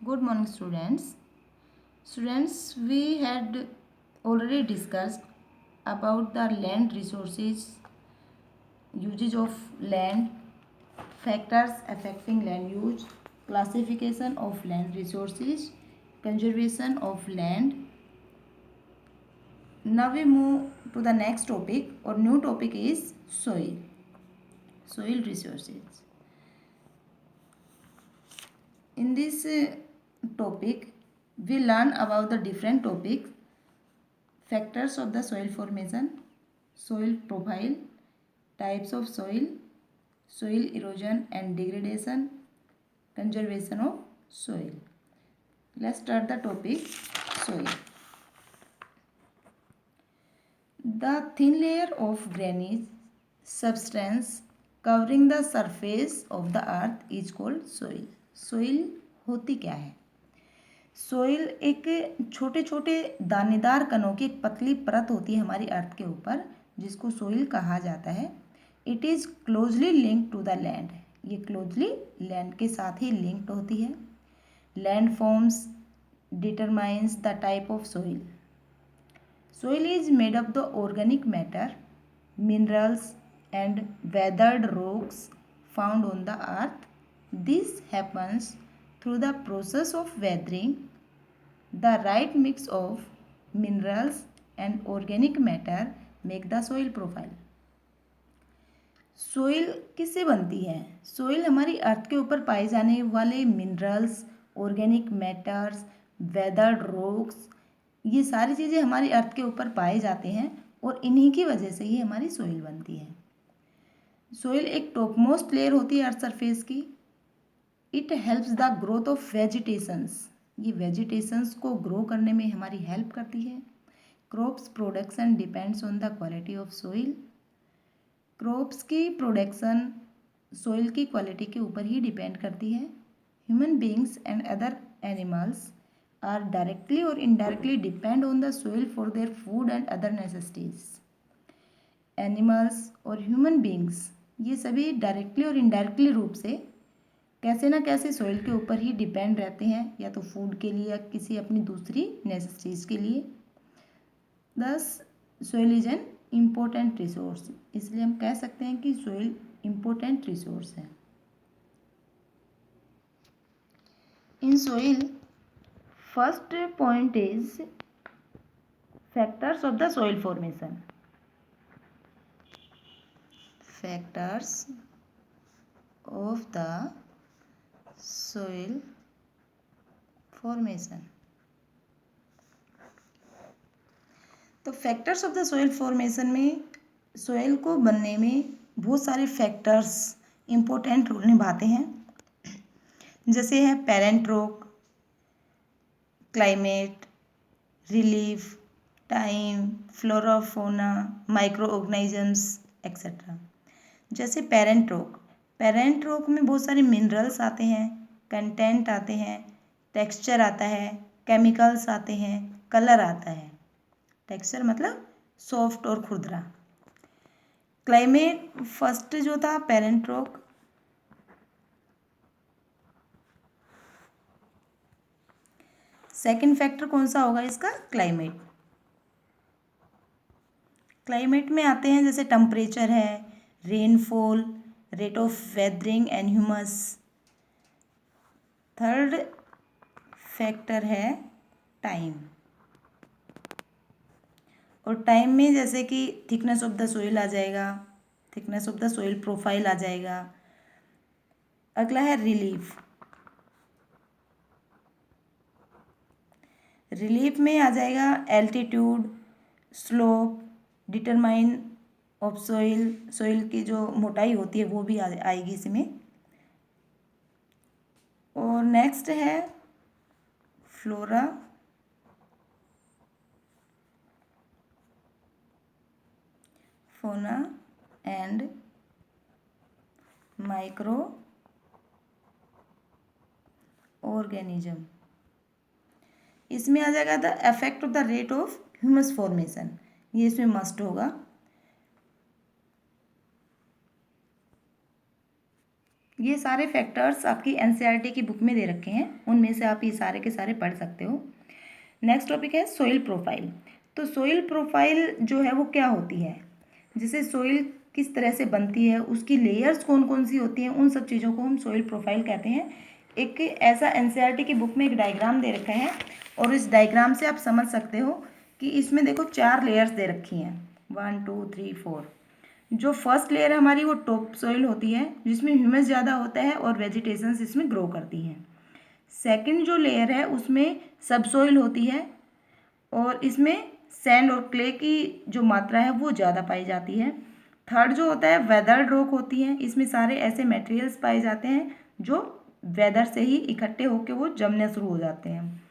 Good morning, students. Students, we had already discussed about the land resources, usage of land, factors affecting land use, classification of land resources, conservation of land. Now we move to the next topic. Our new topic is soil resources. In this topic, we learn about the different topics, factors of the soil formation, soil profile, types of soil, soil erosion and degradation, conservation of soil. Let's start the topic soil. The thin layer of grainous substance covering the surface of the earth is called soil. Soil होती क्या है? Soil एक छोटे छोटे दानेदार कणों की एक पतली परत होती है हमारी अर्थ के ऊपर, जिसको सोइल कहा जाता है. It is closely linked to the land. ये क्लोजली लैंड के साथ ही लिंक्ड होती है. Land forms determines the type of soil. Soil is made of the organic matter, minerals and weathered rocks found on the earth. This happens through the process of weathering. The right mix of minerals and organic matter make the soil profile. Soil किससे बनती है? Soil हमारी अर्थ के ऊपर पाए जाने वाले minerals, organic matters, weathered rocks, ये सारी चीज़ें हमारी अर्थ के ऊपर पाए जाते हैं और इन्हीं की वजह से ही हमारी सोइल बनती है. सोइल एक टॉपमोस्ट लेयर होती है अर्थ सरफेस की. It helps the growth of vegetations. ये वेजिटेशंस को ग्रो करने में हमारी हेल्प करती है. Crops production depends on the quality of soil. Crops की प्रोडक्शन सोइल की क्वालिटी के ऊपर ही डिपेंड करती है. Human beings and other animals are directly or indirectly depend on the soil for their food and other necessities. Animals और human beings ये सभी directly और इनडायरेक्टली रूप से कैसे ना कैसे सोइल के ऊपर ही डिपेंड रहते हैं, या तो फूड के लिए या किसी अपनी दूसरी नेसेसिटीज़ के लिए. दस soil is an important resource. इसलिए हम कह सकते हैं कि सोइल इम्पोर्टेंट रिसोर्स है. In soil first point is factors of the soil formation. Factors of the soil formation. तो factors of the soil formation में सोइल को बनने में बहुत सारे फैक्टर्स इम्पोर्टेंट रोल निभाते हैं. जैसे है parent rock, climate, relief, time, flora fauna, micro organisms etcetera. जैसे पेरेंट रॉक में बहुत सारे मिनरल्स आते हैं, कंटेंट आते हैं, टेक्सचर आता है, केमिकल्स आते हैं, कलर आता है. टेक्सचर मतलब सॉफ्ट और खुरदरा. क्लाइमेट फर्स्ट जो था पेरेंट रॉक. सेकंड फैक्टर कौन सा होगा इसका? क्लाइमेट. क्लाइमेट में आते हैं जैसे टेम्परेचर है, rainfall, rate of weathering and humus. Third factor है टाइम. और टाइम में जैसे कि थिकनेस ऑफ द सोइल आ जाएगा, thickness of the soil profile आ जाएगा. अगला है रिलीफ. रिलीफ में आ जाएगा altitude, slope, determine of soil की जो मोटाई होती है वो भी आएगी इसमें. और नेक्स्ट है flora, fauna and micro organism. इसमें आ जाएगा the effect of the rate of humus formation. ये इसमें मस्ट होगा. ये सारे फैक्टर्स आपकी एनसीईआरटी की बुक में दे रखे हैं, उनमें से आप ये सारे के सारे पढ़ सकते हो। नेक्स्ट टॉपिक है सोइल प्रोफाइल। तो सोइल प्रोफाइल जो है वो क्या होती है, जैसे सोइल किस तरह से बनती है, उसकी लेयर्स कौन कौन सी होती हैं, उन सब चीज़ों को हम सोइल प्रोफाइल कहते हैं। एक ऐसा एनसीईआरटी की बुक में एक डायग्राम दे रखा है और इस डायग्राम से आप समझ सकते हो कि इसमें देखो 4 लेयर्स दे रखी हैं, 1 2 3 4। जो फर्स्ट लेयर है हमारी वो टॉप सोइल होती है, जिसमें ह्यूमस ज़्यादा होता है और वेजिटेशंस इसमें ग्रो करती हैं। सेकंड जो लेयर है उसमें सब सोइल होती है और इसमें सैंड और क्ले की जो मात्रा है वो ज़्यादा पाई जाती है। थर्ड जो होता है वेदर्ड रॉक होती है, इसमें सारे ऐसे मटेरियल्स पाए जाते हैं जो वेदर से ही इकट्ठे होकर वो जमने शुरू हो जाते हैं।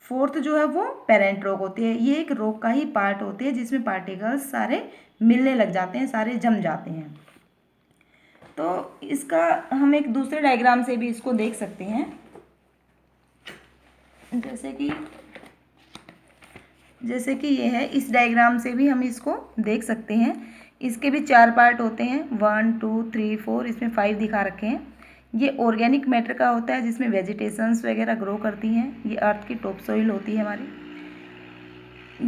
फोर्थ जो है वो पेरेंट रॉक होती है, ये एक रॉक का ही पार्ट होती है जिसमें पार्टिकल्स सारे मिलने लग जाते हैं, सारे जम जाते हैं। तो इसका हम एक दूसरे डायग्राम से भी इसको देख सकते हैं, जैसे कि ये है, इस डायग्राम से भी हम इसको देख सकते हैं। इसके भी 4 पार्ट होते हैं, 1 2 3 4, इसमें 5 दिखा रखे हैं। ये ऑर्गेनिक मैटर का होता है जिसमें वेजिटेशंस वगैरह ग्रो करती हैं। ये अर्थ की टॉप सोइल होती है हमारी,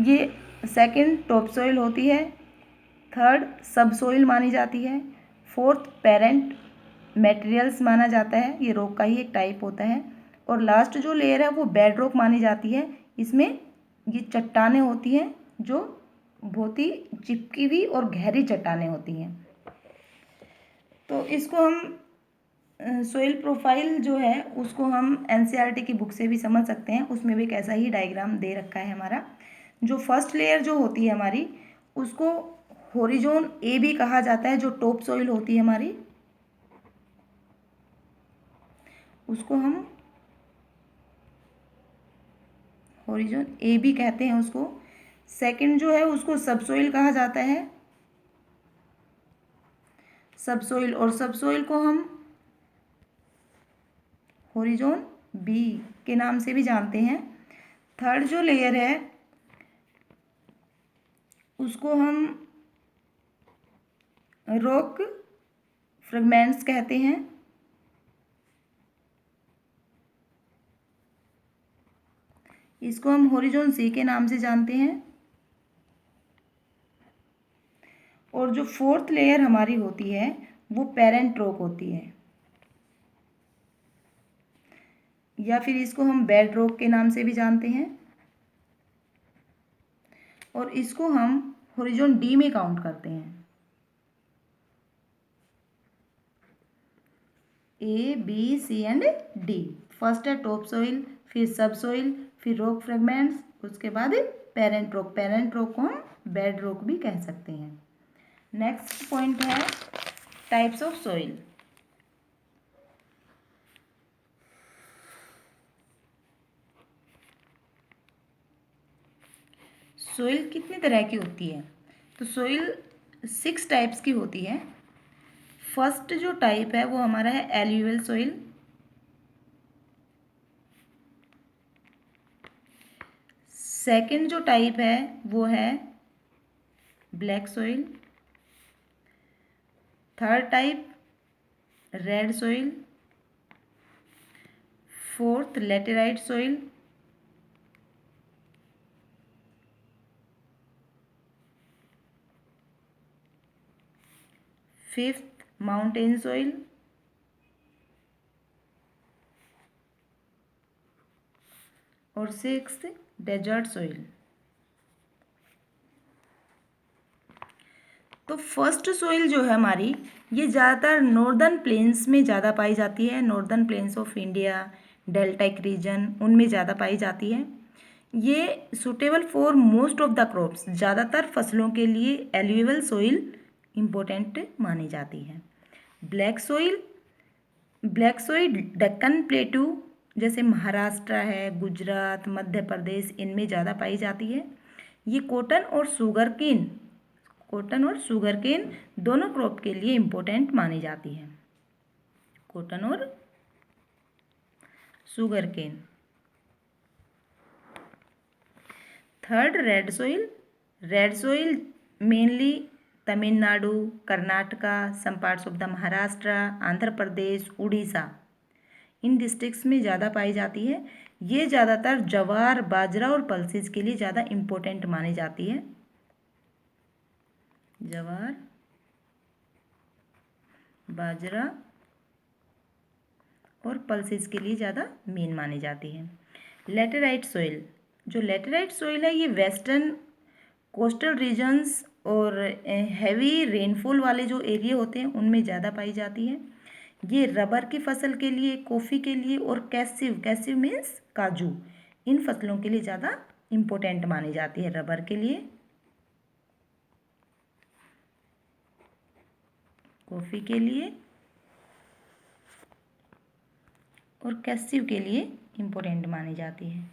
ये सेकंड टॉप सोइल होती है। थर्ड सब सोइल मानी जाती है। फोर्थ पेरेंट मटेरियल्स माना जाता है, ये रॉक का ही एक टाइप होता है। और लास्ट जो लेयर है वो बेड रॉक मानी जाती है, इसमें ये चट्टानें होती हैं जो बहुत ही चिपकी हुई और गहरी चट्टानें होती हैं। तो इसको हम सोइल प्रोफाइल जो है उसको हम एनसीईआरटी की बुक से भी समझ सकते हैं, उसमें भी एक ऐसा ही डायग्राम दे रखा है हमारा। जो फर्स्ट लेयर जो होती है हमारी उसको होरिजोन ए भी कहा जाता है, जो टॉप सोइल होती है हमारी उसको हम होरिजोन ए भी कहते हैं उसको। सेकंड जो है उसको सबसोइल कहा जाता है, सबसोइल, और सबसोइल को हम होरिजोन बी के नाम से भी जानते हैं। थर्ड जो लेयर है उसको हम रॉक फ्रेगमेंट्स कहते हैं। इसको हम होरिजोन सी के नाम से जानते हैं। और जो फोर्थ लेयर हमारी होती है वो पेरेंट रॉक होती है, या फिर इसको हम बेड रॉक के नाम से भी जानते हैं। और इसको हम होरिजोन डी में काउंट करते हैं, A B C and D. First है टॉप सोइल, फिर सब सोइल, फिर रॉक फ्रेगमेंट्स, उसके बाद पेरेंट रॉक। पेरेंट रॉक को हम बेड रॉक भी कह सकते हैं। नेक्स्ट पॉइंट है टाइप्स ऑफ सोइल। सोइल कितनी तरह की होती है, तो सोइल 6 टाइप्स की होती है। फर्स्ट जो टाइप है वो हमारा है एल्यूवियल सोइल। सेकंड जो टाइप है वो है black soil. Third type red soil. Fourth laterite soil. Fifth mountain soil. और सिक्स्थ डेजर्ट सोइल। तो फर्स्ट सोइल जो है हमारी ये ज़्यादातर नॉर्दर्न प्लेन्स में ज़्यादा पाई जाती है। Northern plains of India, deltaic region, उनमें ज़्यादा पाई जाती है। ये suitable for most of the crops, ज़्यादातर फसलों के लिए एल्यूवियल सोइल इम्पोर्टेंट मानी जाती है। Black soil, black soil Deccan प्लेटू जैसे महाराष्ट्र है, गुजरात, मध्य प्रदेश, इनमें ज़्यादा पाई जाती है। ये कॉटन और शुगर केन दोनों क्रॉप के लिए इम्पोर्टेंट मानी जाती है। कॉटन और sugarcane. Third red soil. Red soil mainly Tamil Nadu, Karnataka, some parts of the Maharashtra, Andhra Pradesh, Orissa, इन डिस्ट्रिक्ट्स में ज़्यादा पाई जाती है। ये ज़्यादातर ज्वार, बाजरा और पल्सेस के लिए ज़्यादा इम्पोर्टेंट मानी जाती है। ज्वार, बाजरा और पल्सेस के लिए ज़्यादा मेन मानी जाती है। लेटेराइट सोइल, जो लेटेराइट सोइल है ये वेस्टर्न कोस्टल रीजन्स और हैवी रेनफॉल वाले जो एरिया होते हैं उनमें ज़्यादा पाई जाती है। ये रबर की फसल के लिए, कॉफ़ी के लिए और कैसिव मीन्स काजू, इन फसलों के लिए ज़्यादा इम्पोर्टेंट मानी जाती है। रबर के लिए, कॉफ़ी के लिए और कैसिव के लिए इम्पोर्टेंट मानी जाती है।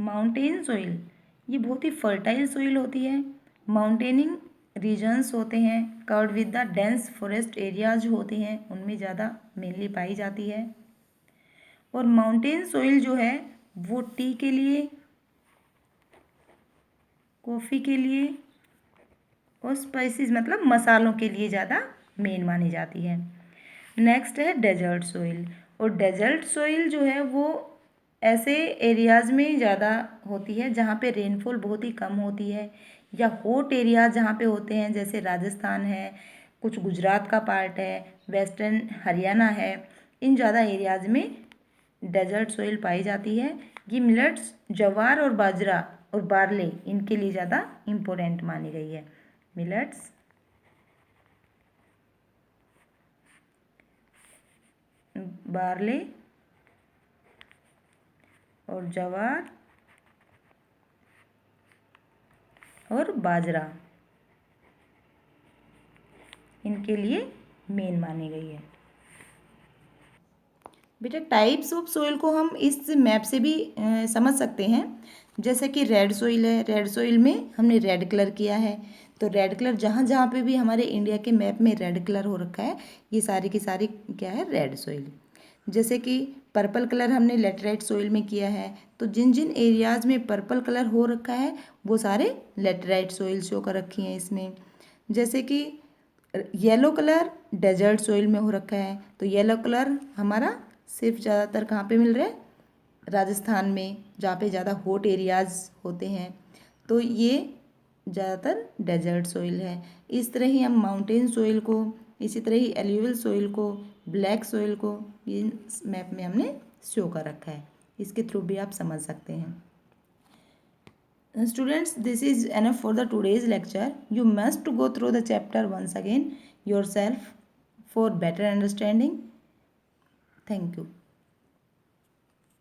माउंटेन सोइल, ये बहुत ही फर्टाइल सोइल होती है। माउंटेनिंग रीजन्स होते हैं, covered with the dense forest areas होते हैं, उनमें ज़्यादा मेनली पाई जाती है। और माउंटेन सोइल जो है वो टी के लिए, कॉफ़ी के लिए और स्पाइसेस मतलब मसालों के लिए ज़्यादा मेन मानी जाती है। नेक्स्ट है डेजर्ट सोइल, और डेजर्ट सोइल जो है वो ऐसे एरियाज़ में ज़्यादा होती है जहाँ पे रेनफॉल बहुत ही कम होती है, या हॉट एरियाज जहाँ पे होते हैं, जैसे राजस्थान है, कुछ गुजरात का पार्ट है, वेस्टर्न हरियाणा है, इन ज़्यादा एरियाज़ में डेजर्ट सोइल पाई जाती है। ये मिलेट्स, ज्वार और बाजरा और बार्ले, इनके लिए ज़्यादा इम्पोर्टेंट मानी गई है। मिलेट्स, बार्ले और ज्वार और बाजरा, इनके लिए मेन मानी गई है। बेटा टाइप्स ऑफ सोइल को हम इस मैप से भी समझ सकते हैं। जैसे कि रेड सोइल है, रेड सोइल में हमने रेड कलर किया है, तो रेड कलर जहाँ जहाँ पे भी हमारे इंडिया के मैप में रेड कलर हो रखा है, ये सारी की सारी क्या है, रेड सोइल। जैसे कि पर्पल कलर हमने लेटराइट सोइल में किया है, तो जिन जिन एरियाज़ में पर्पल कलर हो रखा है वो सारे लेटराइट सोइल शो कर रखी हैं इसमें। जैसे कि येलो कलर डेजर्ट सोइल में हो रखा है, तो येलो कलर हमारा सिर्फ ज़्यादातर कहाँ पे मिल रहा है, राजस्थान में, जहाँ पे ज़्यादा हॉट एरियाज़ होते हैं, तो ये ज़्यादातर डेजर्ट सोइल है। इस तरह ही हम माउंटेन सोइल को, इसी तरह ही एल्यूवियल सोइल को, ब्लैक सोइल को ये मैप में हमने शो कर रखा है। इसके थ्रू भी आप समझ सकते हैं। Students, this is enough for the today's lecture. You must go through the chapter once again yourself for better understanding. Thank you.